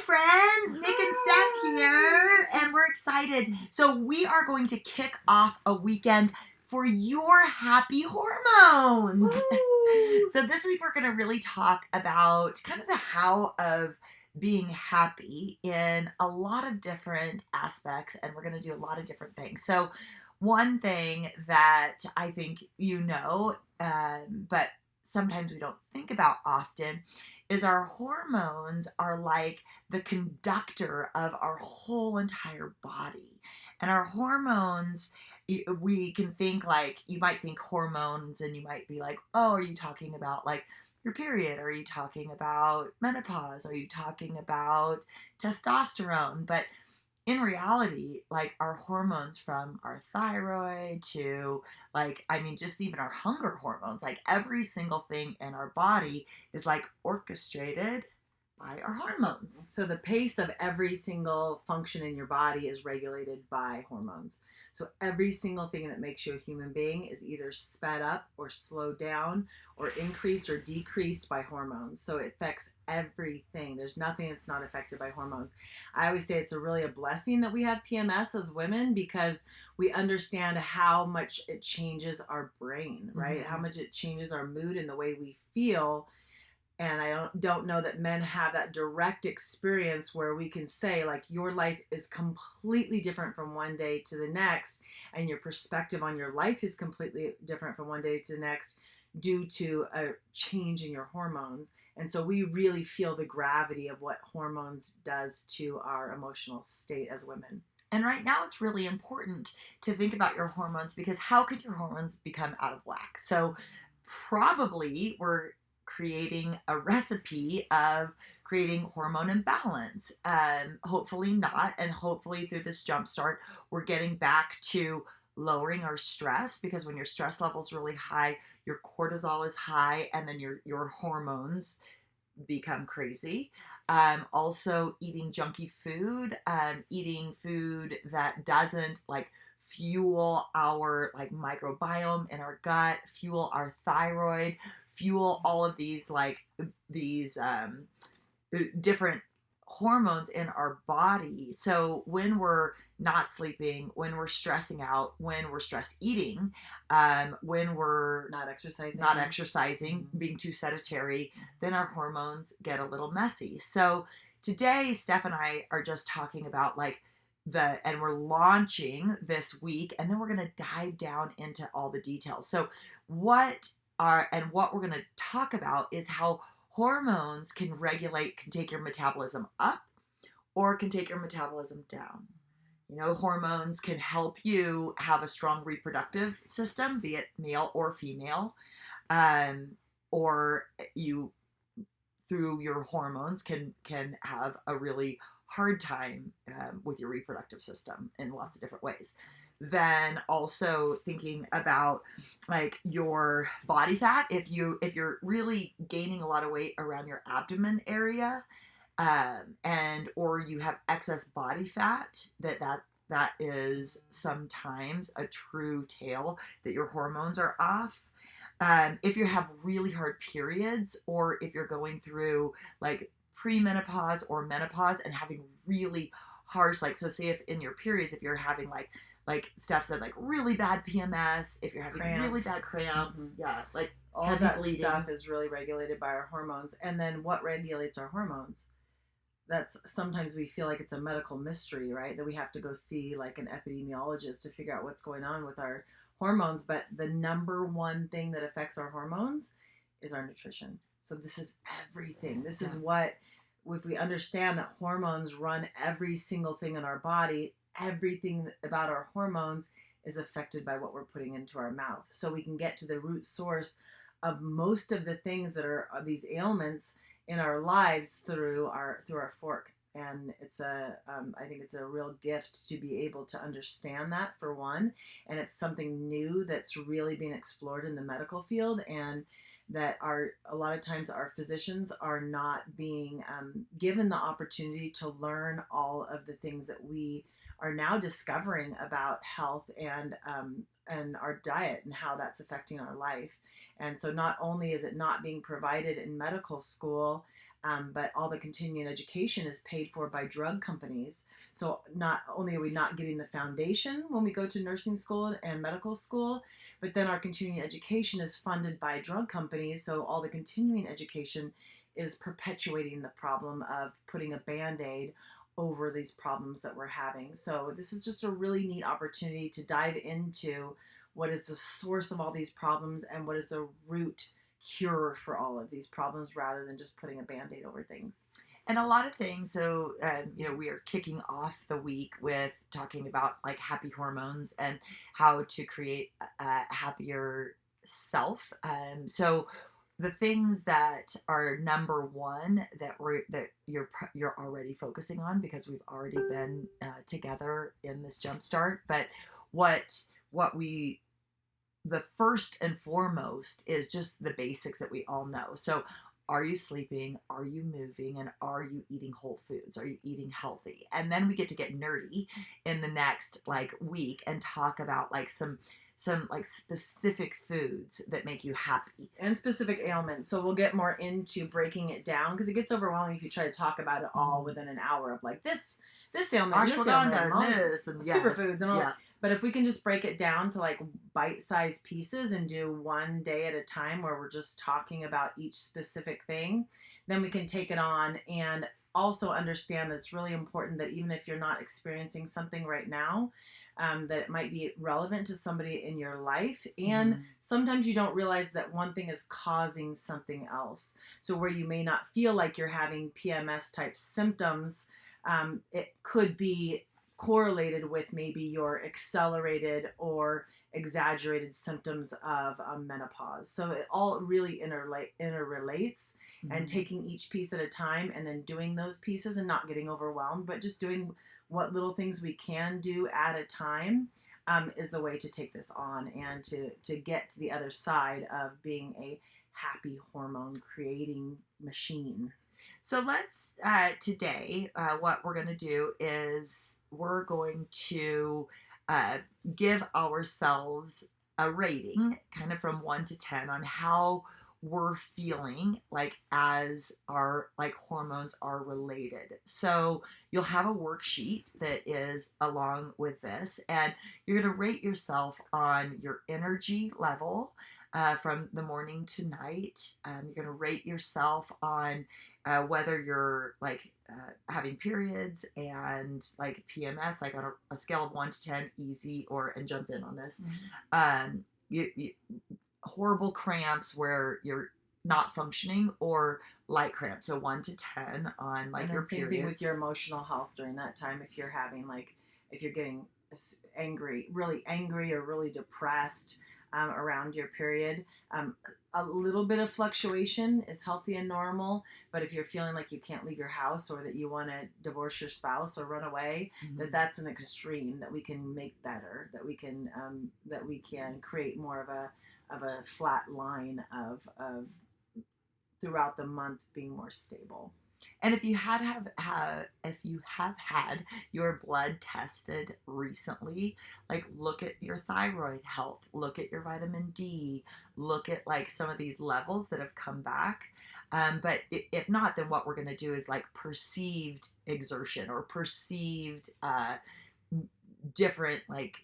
friends, Nick and Steph here, and we're excited. So we are going to kick off a weekend for your happy hormones. So this week we're going to really talk about kind of the how of being happy in a lot of different aspects, and we're going to do a lot of different things. So one thing that I think but sometimes we don't think about often, is our hormones are like the conductor of our whole entire body. And our hormones, we can think like, you might think hormones and you might be like, oh, are you talking about like your period? Are you talking about menopause? Are you talking about testosterone? But in reality, like our hormones, from our thyroid to just even our hunger hormones, like every single thing in our body is like orchestrated by our hormones. So the pace of every single function in your body is regulated by hormones. So every single thing that makes you a human being is either sped up or slowed down or increased or decreased by hormones. So it affects everything. There's nothing that's not affected by hormones. I always say it's really a blessing that we have PMS as women, because we understand how much it changes our brain, right? Mm-hmm. How much it changes our mood and the way we feel. And I don't know that men have that direct experience where we can say, like, your life is completely different from one day to the next, and your perspective on your life is completely different from one day to the next due to a change in your hormones. And so we really feel the gravity of what hormones does to our emotional state as women. And right now it's really important to think about your hormones, because how could your hormones become out of whack? So probably we're creating a recipe of creating hormone imbalance. Hopefully not. And hopefully through this jumpstart, we're getting back to lowering our stress, because when your stress level is really high, your cortisol is high, and then your hormones become crazy. Also eating junky food, eating food that doesn't like fuel our like microbiome in our gut, fuel our thyroid, fuel all of these different hormones in our body. So when we're not sleeping, when we're stressing out, when we're stress eating, when we're not exercising, mm-hmm. being too sedentary, then our hormones get a little messy. So today, Steph and I are just talking about and we're launching this week, and then we're going to dive down into all the details. So what we're going to talk about is how hormones can take your metabolism up or can take your metabolism down. You know, hormones can help you have a strong reproductive system, be it male or female, or you, through your hormones, can have a really hard time with your reproductive system in lots of different ways. Then also thinking about like your body fat. If you're really gaining a lot of weight around your abdomen area, or you have excess body fat, that is sometimes a true tale that your hormones are off. If you have really hard periods, or if you're going through like premenopause or menopause and having really harsh, like, so say if in your periods, if you're having like Steph said, like really bad PMS, if you're having really bad cramps, mm-hmm. yeah, like all that bleeding. Stuff is really regulated by our hormones. And then what regulates our hormones? That's sometimes we feel like it's a medical mystery, right? That we have to go see like an epidemiologist to figure out what's going on with our hormones. But the number one thing that affects our hormones is our nutrition. So this is everything. This is what, if we understand that hormones run every single thing in our body, everything about our hormones is affected by what we're putting into our mouth. So we can get to the root source of most of the things that are these ailments in our lives through our fork. And it's I think it's a real gift to be able to understand that, for one. And it's something new that's really being explored in the medical field, and that a lot of times our physicians are not being given the opportunity to learn all of the things that we are now discovering about health and our diet and how that's affecting our life. And so not only is it not being provided in medical school, But all the continuing education is paid for by drug companies. So not only are we not getting the foundation when we go to nursing school and medical school, but then our continuing education is funded by drug companies. So all the continuing education is perpetuating the problem of putting a band-aid over these problems that we're having. So this is just a really neat opportunity to dive into what is the source of all these problems and what is the root cure for all of these problems rather than just putting a band-aid over things. And a lot of things. So, we are kicking off the week with talking about like happy hormones and how to create a happier self. So, the things that are number one that you're already focusing on because we've already been together in this jumpstart. But what we the first and foremost is just the basics that we all know. So, are you sleeping? Are you moving? And are you eating whole foods? Are you eating healthy? And then we get to get nerdy in the next like week and talk about like some like specific foods that make you happy and specific ailments. So we'll get more into breaking it down because it gets overwhelming if you try to talk about it all within an hour of like this ailment, this ailment, and this and superfoods and all. Yeah. But if we can just break it down to like bite-sized pieces and do one day at a time where we're just talking about each specific thing, then we can take it on and also understand that it's really important that even if you're not experiencing something right now, that it might be relevant to somebody in your life. And sometimes you don't realize that one thing is causing something else. So where you may not feel like you're having PMS type symptoms, it could be correlated with maybe your accelerated or exaggerated symptoms of menopause. So it all really interrelates, and taking each piece at a time and then doing those pieces and not getting overwhelmed, but just doing what little things we can do at a time is the way to take this on and to get to the other side of being a happy hormone creating machine. So let's, today, what we're going to do is we're going to give ourselves a rating kind of from 1 to 10 on how we're feeling like as our like hormones are related. So you'll have a worksheet that is along with this, and you're going to rate yourself on your energy level from the morning to night. You're going to rate yourself on whether you're like having periods and like PMS, like on a scale of 1 to 10, easy, and jump in on this. You horrible cramps where you're not functioning, or light cramps. So 1 to 10 on like your same periods. Thing with your emotional health during that time. If you're having if you're getting really angry or really depressed around your period, a little bit of fluctuation is healthy and normal. But if you're feeling like you can't leave your house, or that you want to divorce your spouse or run away, that's an extreme that we can make better. That we can create more of a flat line of throughout the month being more stable. And if you have had your blood tested recently, like look at your thyroid health, look at your vitamin D, look at like some of these levels that have come back. But if not, then what we're going to do is like perceived exertion or perceived different like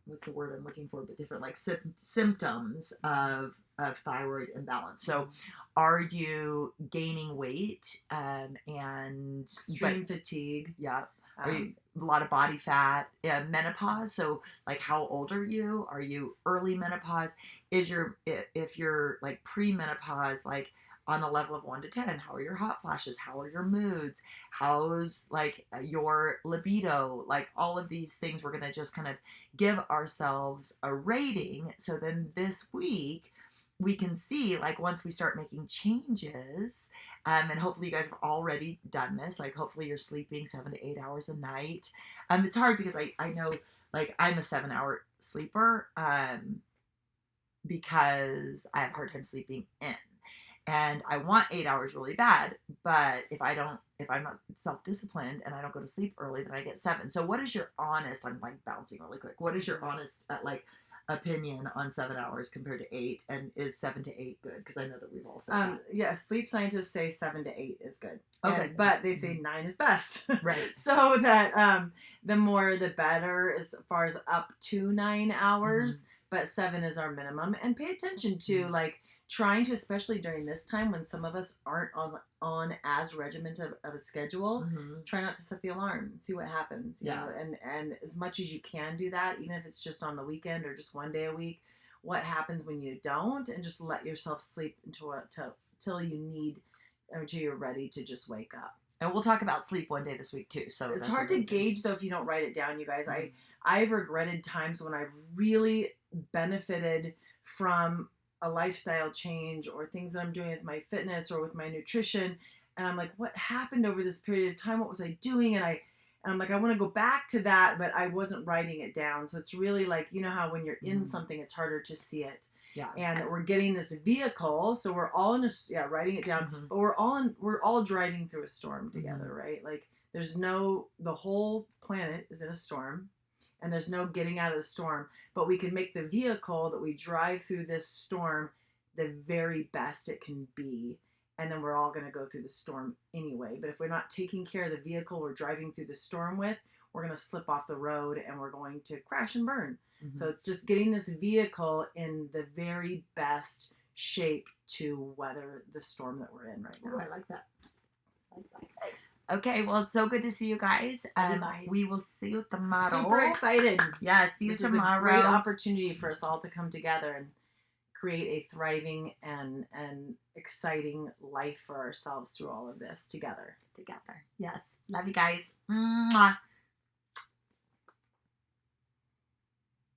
what's the word I'm looking for? But different like symptoms of thyroid imbalance. So are you gaining weight and extreme fatigue? Yeah. Are you a lot of body fat? Menopause. So like how old are you? Are you early menopause? If you're like pre-menopause, like on a level of 1 to 10, how are your hot flashes? How are your moods? How's like your libido? Like all of these things, we're going to just kind of give ourselves a rating. So then this week, we can see like once we start making changes, and hopefully you guys have already done this, like hopefully you're sleeping 7 to 8 hours a night. It's hard because I know like I'm a 7-hour sleeper because I have a hard time sleeping in, and I want 8 hours really bad, but if I'm not self-disciplined and I don't go to sleep early, then I get 7. So what is your honest, I'm like bouncing really quick, what is your honest opinion on 7 hours compared to 8, and is 7 to 8 good? Because I know that we've all said Yeah, sleep scientists say 7 to 8 is good. Okay. But they say 9 is best. Right. So that the more the better as far as up to 9 hours, but 7 is our minimum. And pay attention to like trying to, especially during this time when some of us aren't on as regimented of a schedule, try not to set the alarm and see what happens. You know? And as much as you can do that, even if it's just on the weekend or just one day a week, what happens when you don't, and just let yourself sleep till you need, or until you're ready to just wake up. And we'll talk about sleep one day this week too. So it's hard to gauge though if you don't write it down, you guys. I've regretted times when I've really benefited from a lifestyle change or things that I'm doing with my fitness or with my nutrition, and I'm like, what happened over this period of time? What was I doing? And I'm like, I want to go back to that, but I wasn't writing it down. So it's really like, you know how when you're in something, it's harder to see it. Yeah. And we're getting this vehicle, so we're all in writing it down, but we're all driving through a storm together, right? Like the whole planet is in a storm, and there's no getting out of the storm, but we can make the vehicle that we drive through this storm the very best it can be. And then we're all going to go through the storm anyway. But if we're not taking care of the vehicle we're driving through the storm with, we're going to slip off the road and we're going to crash and burn. So it's just getting this vehicle in the very best shape to weather the storm that we're in right now. Oh, I like that. Okay, well, it's so good to see you guys. We will see you tomorrow. Super excited. Yeah, see you tomorrow. This is a great opportunity for us all to come together and create a thriving and exciting life for ourselves through all of this together. Yes. Love you guys. Mwah.